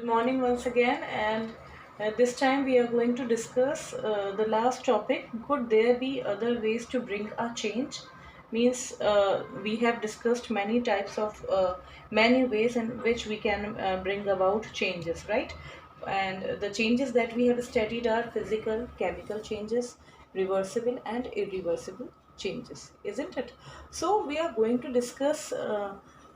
morning once again, and this time we are going to discuss the last topic. Could there be other ways to bring a change? Means we have discussed many types of many ways in which we can bring about changes, right? And the changes that we have studied are physical, chemical changes, reversible and irreversible changes, isn't it? So we are going to discuss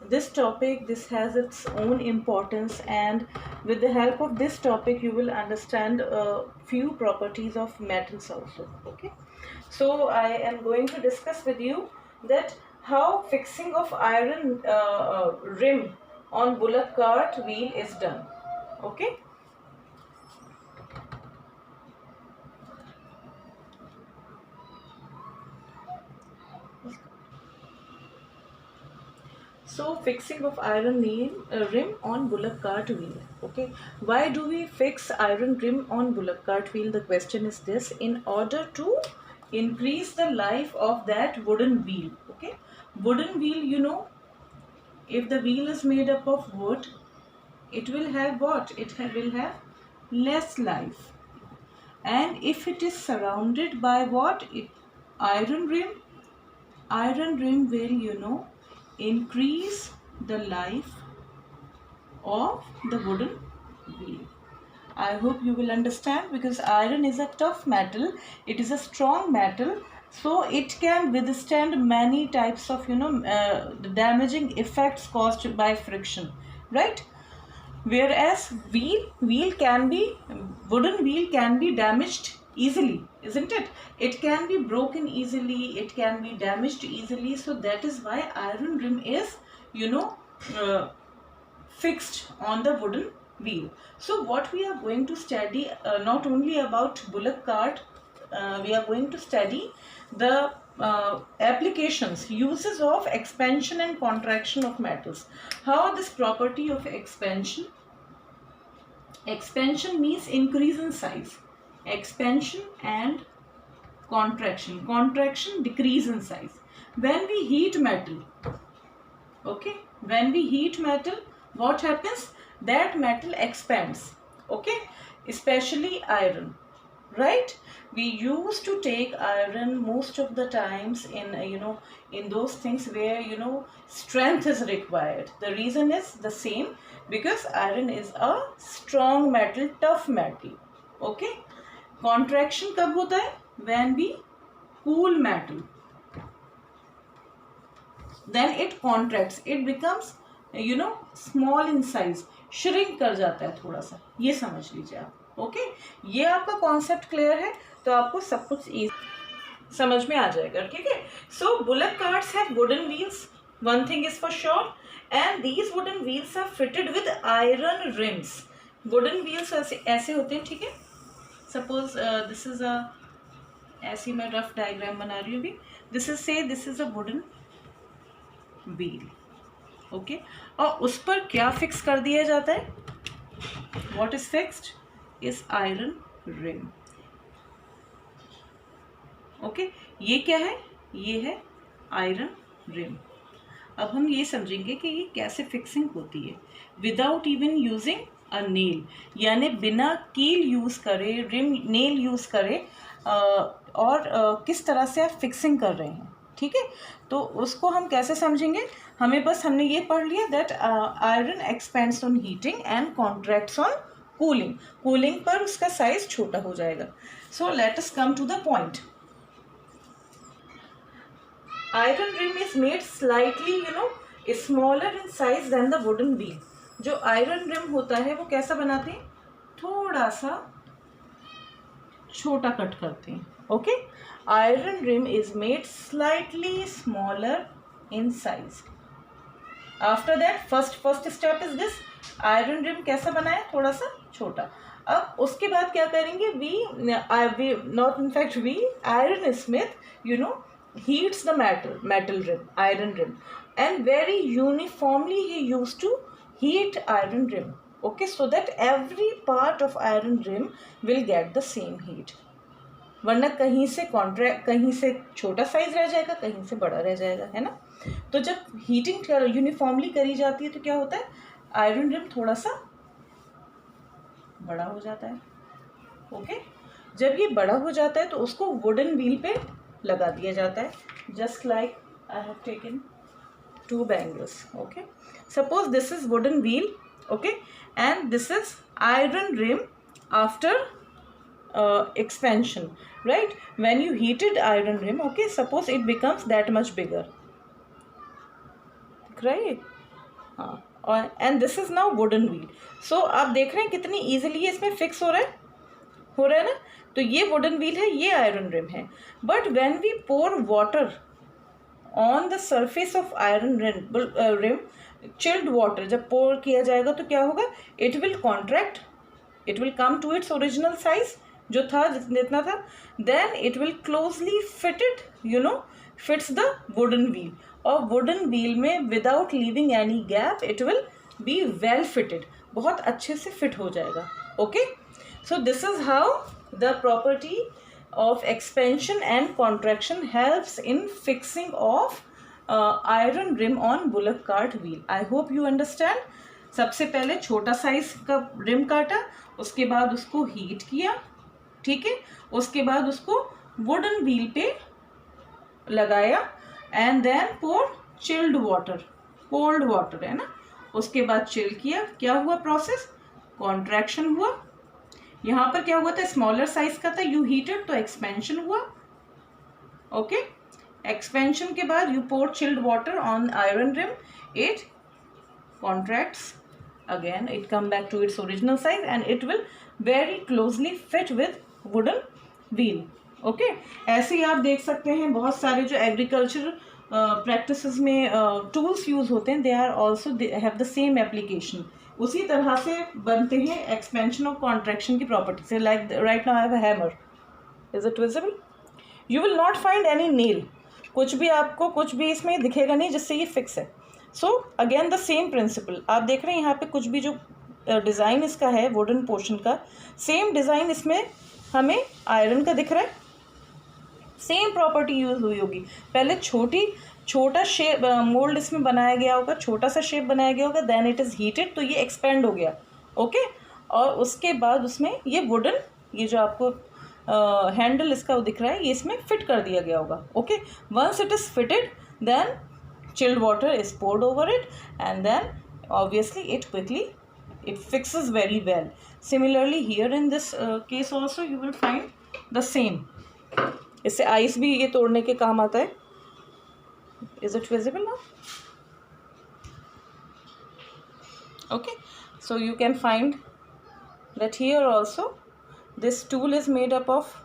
this topic. This has its own importance, and with the help of this topic you will understand a few properties of metals also. Okay, so I am going to discuss with you that how fixing of iron rim on bullock cart wheel is done. Okay. So fixing of iron rim on bullock cart wheel. Okay, why do we fix iron rim on bullock cart wheel? The question is this: in order to increase the life of that wooden wheel. Okay, wooden wheel, if the wheel is made up of wood, it will have what? Will have less life. And if it is surrounded by what? Iron rim, iron rim will, increase the life of the wooden wheel. I hope you will understand, because iron is a tough metal. It is a strong metal, so it can withstand many types of the damaging effects caused by friction, right? Whereas wooden wheel can be damaged easily, isn't it? It can be broken easily, it can be damaged easily. So that is why iron rim is, uh, fixed on the wooden wheel. So what we are going to study, not only about bullock cart, we are going to study the applications, uses of expansion and contraction of metals. How this property of expansion means increase in size. Expansion and contraction decrease in size. When we heat metal, okay, when we heat metal, what happens? That metal expands, okay, especially iron, right? We used to take iron most of the times in in those things where strength is required. The reason is the same, because iron is a strong metal, tough metal. Okay, contraction कब होता है? When we cool metal, then it contracts, it becomes small in size, shrink कर जाता है थोड़ा सा, ये समझ लीजिए आप. ओके, ये आपका कॉन्सेप्ट क्लियर है तो आपको सब कुछ समझ में आ जाएगा. ठीक है. So bullock carts have wooden wheels, one thing is for sure, and these wooden wheels are fitted with iron rims. Wooden wheels ऐसे होते हैं. ठीक है. सपोज दिस इज अ, ऐसी मैं रफ डायग्राम बना रही हूँ अभी. This is a wooden wheel. Okay, और उस पर क्या फिक्स कर दिया जाता है? What is fixed is iron rim. Okay, ये क्या है? ये है आयरन रिम. अब हम ये समझेंगे कि ये कैसे फिक्सिंग होती है without even using a nail, यानी बिना कील यूज़ करे, रिम नेल यूज़ करे, और किस तरह से आप फिक्सिंग कर रहे हैं. ठीक है, तो उसको हम कैसे समझेंगे? हमने ये पढ़ लिया that iron expands on heating and contracts on cooling. Cooling पर उसका साइज छोटा हो जाएगा. So let us come to the point. Iron rim is made slightly, smaller in size than the wooden wheel. जो आयरन रिम होता है वो कैसा बनाते हैं? थोड़ा सा छोटा कट करते हैं. Okay, iron rim is made slightly smaller in size. After that first step is this, iron rim कैसा बनाया? थोड़ा सा छोटा. अब उसके बाद क्या करेंगे? We iron smith heats the metal rim, iron rim, and very uniformly he used to heat iron rim. Okay, so that every part of iron rim will get the same heat. वरना कहीं से छोटा size रह जाएगा, कहीं से बड़ा रह जाएगा, है ना. तो जब हीटिंग यूनिफॉर्मली करी जाती है तो क्या होता है? आयरन रिम थोड़ा सा बड़ा हो जाता है। ओके, जब ये बड़ा हो जाता है तो उसको वुडन व्हील पे लगा दिया जाता है, just like I have taken 2 bangles. Okay, suppose this is wooden wheel, okay, and this is iron rim after expansion, right? When you heated iron rim, okay, suppose it becomes that much bigger, right? और and this is now wooden wheel. So आप देख रहे हैं कितनी easily इसमें fix हो रहा है ना? तो ये wooden wheel है, ये iron rim है. But when we pour water on the surface of iron rim, chilled water जब pour किया जाएगा तो क्या होगा? It will contract, it will come to its original size जो था जितना था, then it will closely fitted, fits the wooden wheel. और wooden wheel में without leaving any gap it will be well fitted, बहुत अच्छे से fit हो जाएगा. Okay, so this is how the property of expansion and contraction helps in fixing of iron rim on bullock cart wheel. I hope you understand. सबसे पहले छोटा size का rim काटा, उसके बाद उसको हीट किया, ठीक है, उसके बाद उसको वुडन व्हील पे लगाया and then pour chilled water, cold water है ना, उसके बाद चिल किया. क्या हुआ प्रोसेस? कॉन्ट्रैक्शन हुआ. यहाँ पर क्या हुआ था? स्मॉलर साइज का था, यू हीटेड तो एक्सपेंशन हुआ. ओके, एक्सपेंशन के बाद you pour chilled water on iron rim, it contracts again, it come back to its original size and it will very closely fit with wooden wheel. Okay, ऐसे ही आप देख सकते हैं बहुत सारे जो एग्रीकल्चर प्रैक्टिसेस में टूल्स यूज होते हैं, they are also have the same application. उसी तरह से बनते हैं एक्सपेंशन और कॉन्ट्रैक्शन की प्रॉपर्टी से. Like right now I have a hammer, is it visible? You will not find any nail, कुछ भी आपको कुछ भी इसमें दिखेगा नहीं जिससे ये फिक्स है. So again the same principle. आप देख रहे हैं यहाँ पे कुछ भी जो डिज़ाइन इसका है वुडन पोर्शन का, सेम डिज़ाइन इसमें हमें आयरन का दिख रहा है. सेम प्रॉपर्टी यूज हुई होगी. पहले छोटा शेप मोल्ड इसमें बनाया गया होगा, छोटा सा शेप बनाया गया होगा, देन इट इज़ हीटेड तो ये एक्सपेंड हो गया. ओके, और उसके बाद उसमें ये वुडन, ये जो आपको हैंडल इसका वो दिख रहा है, ये इसमें फिट कर दिया गया होगा. Okay, once it is fitted then chilled water is poured over it and then obviously it fixes very well. Similarly here in this case also you will find the same. इससे ice भी ये तोड़ने के काम आता है. Is it visible now? Okay, so you can find that here also this tool is made up of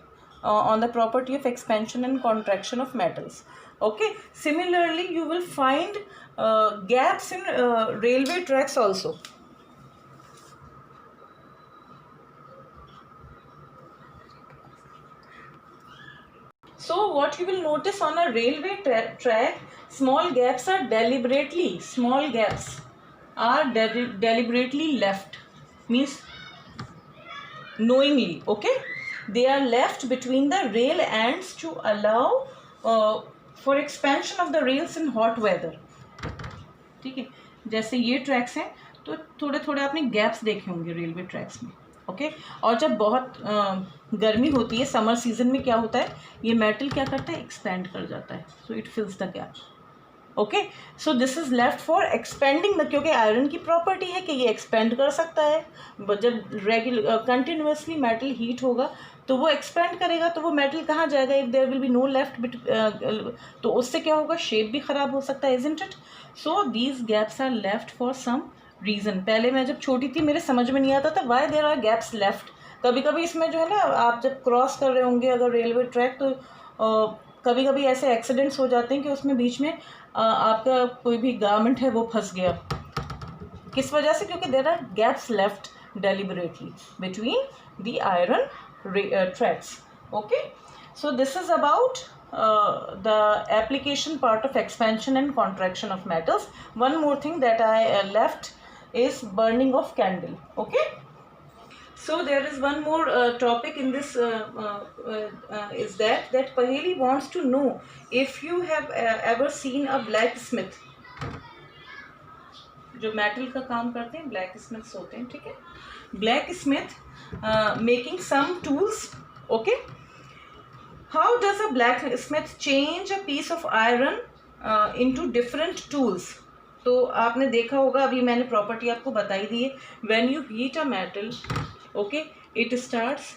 on the property of expansion and contraction of metals. Okay, similarly you will find gaps in railway tracks also. So what you will notice on a railway track, small gaps are deliberately left, means knowingly. Okay, they are left between the rail ends to allow for expansion of the rails in hot weather. ठीक है, जैसे ये tracks हैं तो थोड़े थोड़े आपने gaps देखे होंगे रेलवे ट्रैक्स में. ओके, और जब बहुत गर्मी होती है समर सीजन में क्या होता है, ये मेटल क्या करता है, एक्सपेंड कर जाता है. So it फिल्स the gap. Okay, so this is left for expanding the, क्योंकि आयरन की प्रॉपर्टी है कि ये एक्सपेंड कर सकता है. जब रेगुलर कंटिन्यूसली मेटल हीट होगा तो वो एक्सपेंड करेगा, तो वो मेटल कहाँ जाएगा? If there will be no left तो उससे क्या होगा, शेप भी ख़राब हो सकता है. Isn't it? So these gaps are left for some reason. पहले मैं जब छोटी थी मेरे समझ में नहीं आता था why there are gaps left. कभी कभी इसमें जो है ना, आप जब क्रॉस कर रहे होंगे अगर रेलवे ट्रैक, तो कभी कभी ऐसे एक्सीडेंट्स हो जाते हैं कि उसमें बीच में आपका कोई भी गारमेंट है वो फंस गया. किस वजह से? क्योंकि there are gaps left deliberately between the iron tracks. Okay, so this is about the application part of expansion and contraction of metals. One more thing that I left is burning of candle. Okay, so there is one more topic in this is that Paheli wants to know if you have ever seen a blacksmith. जो metal का काम करते हैं black Smiths होते हैं. ठीक है, blacksmith making some tools. Okay, how does a blacksmith change a piece of iron into different tools? तो आपने देखा होगा, अभी मैंने प्रॉपर्टी आपको बताई दी है, when you heat a metal, okay, it starts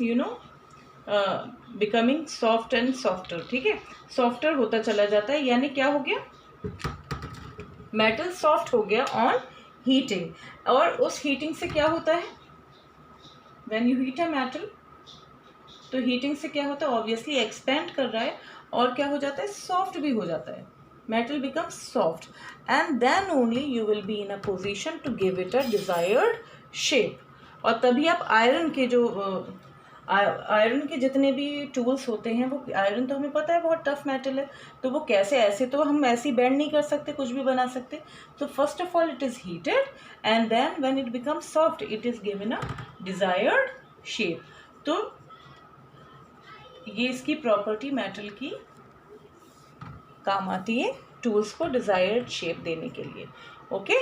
becoming soft and softer. ठीक है, सॉफ्टर होता चला जाता है, यानी क्या हो गया, मेटल सॉफ्ट हो गया ऑन हीटिंग. और उस हीटिंग से क्या होता है, when you heat a metal, तो हीटिंग से क्या होता है, ऑब्वियसली एक्सपेंड कर रहा है, और क्या हो जाता है, सॉफ्ट भी हो जाता है, metal becomes soft, and then only you will be in a position to give it a desired shape. और तभी आप आयरन के जो आयरन के जितने भी टूल्स होते हैं, वो आयरन तो हमें पता है बहुत टफ मेटल है, तो वो कैसे, ऐसे तो हम ऐसे बेंड नहीं कर सकते, कुछ भी बना सकते. तो first of all it is heated, and then when it becomes soft it is given a desired shape. तो ये इसकी प्रॉपर्टी मेटल की काम आती है टूल्स को डिजायर्ड शेप देने के लिए. ओके,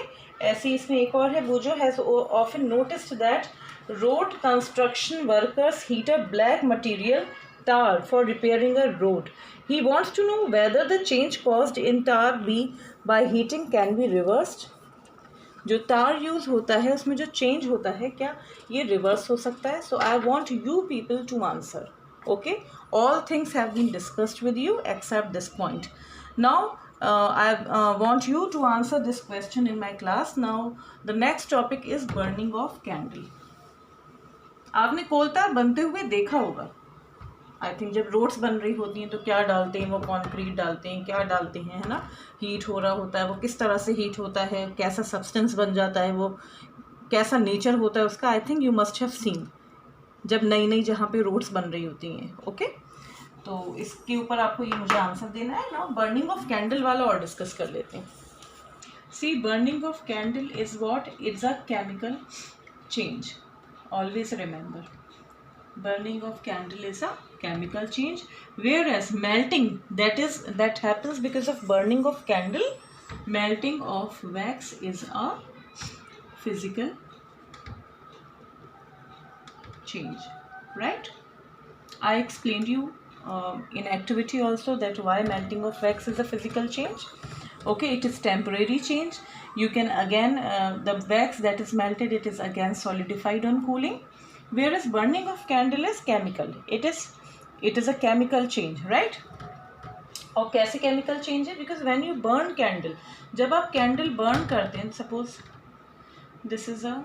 ऐसे इसमें एक और है, वो जो has often noticed that road construction workers heat a black material tar for repairing a road. He wants to know whether the change caused in tar by heating can be reversed. जो तार use होता है उसमें जो change होता है, क्या ये रिवर्स हो सकता है? So I want you people to answer. Okay, all things have been discussed with you except this point. Now I want you to answer this question in my class. Now the next topic is burning of candle. आपने कोलतार बनते हुए देखा होगा, I think. जब roads बन रही होती हैं तो क्या डालते हैं, वो कॉन्क्रीट डालते हैं, क्या डालते हैं, है ना, हीट हो रहा होता है, वो किस तरह से हीट होता है, कैसा सब्सटेंस बन जाता है, वो कैसा नेचर होता है उसका. I think you must have seen, जब नई नई जहाँ पे रोड्स बन रही होती हैं. ओके, तो इसके ऊपर आपको ये मुझे आंसर देना है. नाउ बर्निंग ऑफ कैंडल वाला और डिस्कस कर लेते हैं. See, burning of candle is what, it's a chemical change. Always remember, burning of candle is a chemical change, whereas melting, that happens because of burning of candle, melting of wax is a physical change, right? I explained you in activity also that why melting of wax is a physical change. Okay, it is temporary change. You can again the wax that is melted, it is again solidified on cooling, whereas burning of candle is chemical. It is a chemical change, right? और कैसे chemical change है? Because when you burn candle, जब आप candle burn करते हैं, suppose this is a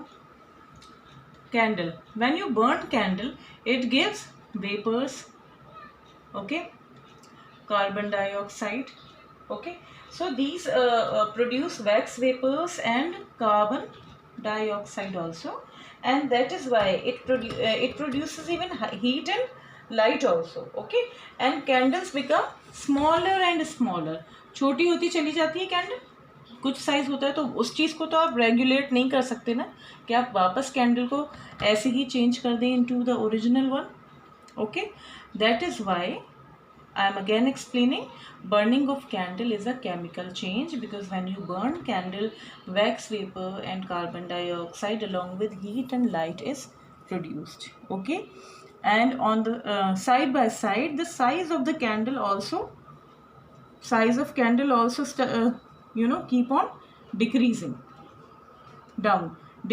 candle. When you burn candle, it gives vapors, okay, carbon dioxide, okay. So these produce wax vapors and carbon dioxide also, and that is why it produces even heat and light also. Okay, and candles become smaller and smaller. छोटी होती चली जाती है candle, कुछ size होता है, तो उस चीज़ को तो आप रेगुलेट नहीं कर सकते ना कि आप वापस कैंडल को ऐसे ही चेंज कर दें into the original one. Okay, that is why I am again explaining, burning of candle is a chemical change, because when you burn candle, wax vapor and carbon dioxide along with heat and light is produced. Okay, and on the side by side, the size of the candle also keep on decreasing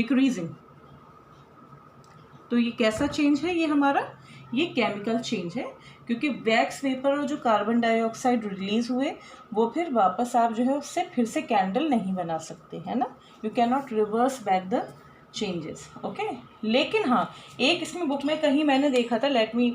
decreasing. तो ये कैसा change है, ये हमारा ये chemical change है, क्योंकि wax vapour और जो कार्बन डाइऑक्साइड रिलीज हुए वो फिर वापस आप जो है उससे फिर से कैंडल नहीं बना सकते, है ना. You can not reverse back the changes. Okay, लेकिन हाँ, एक इसमें बुक में कहीं मैंने देखा था, लेट मी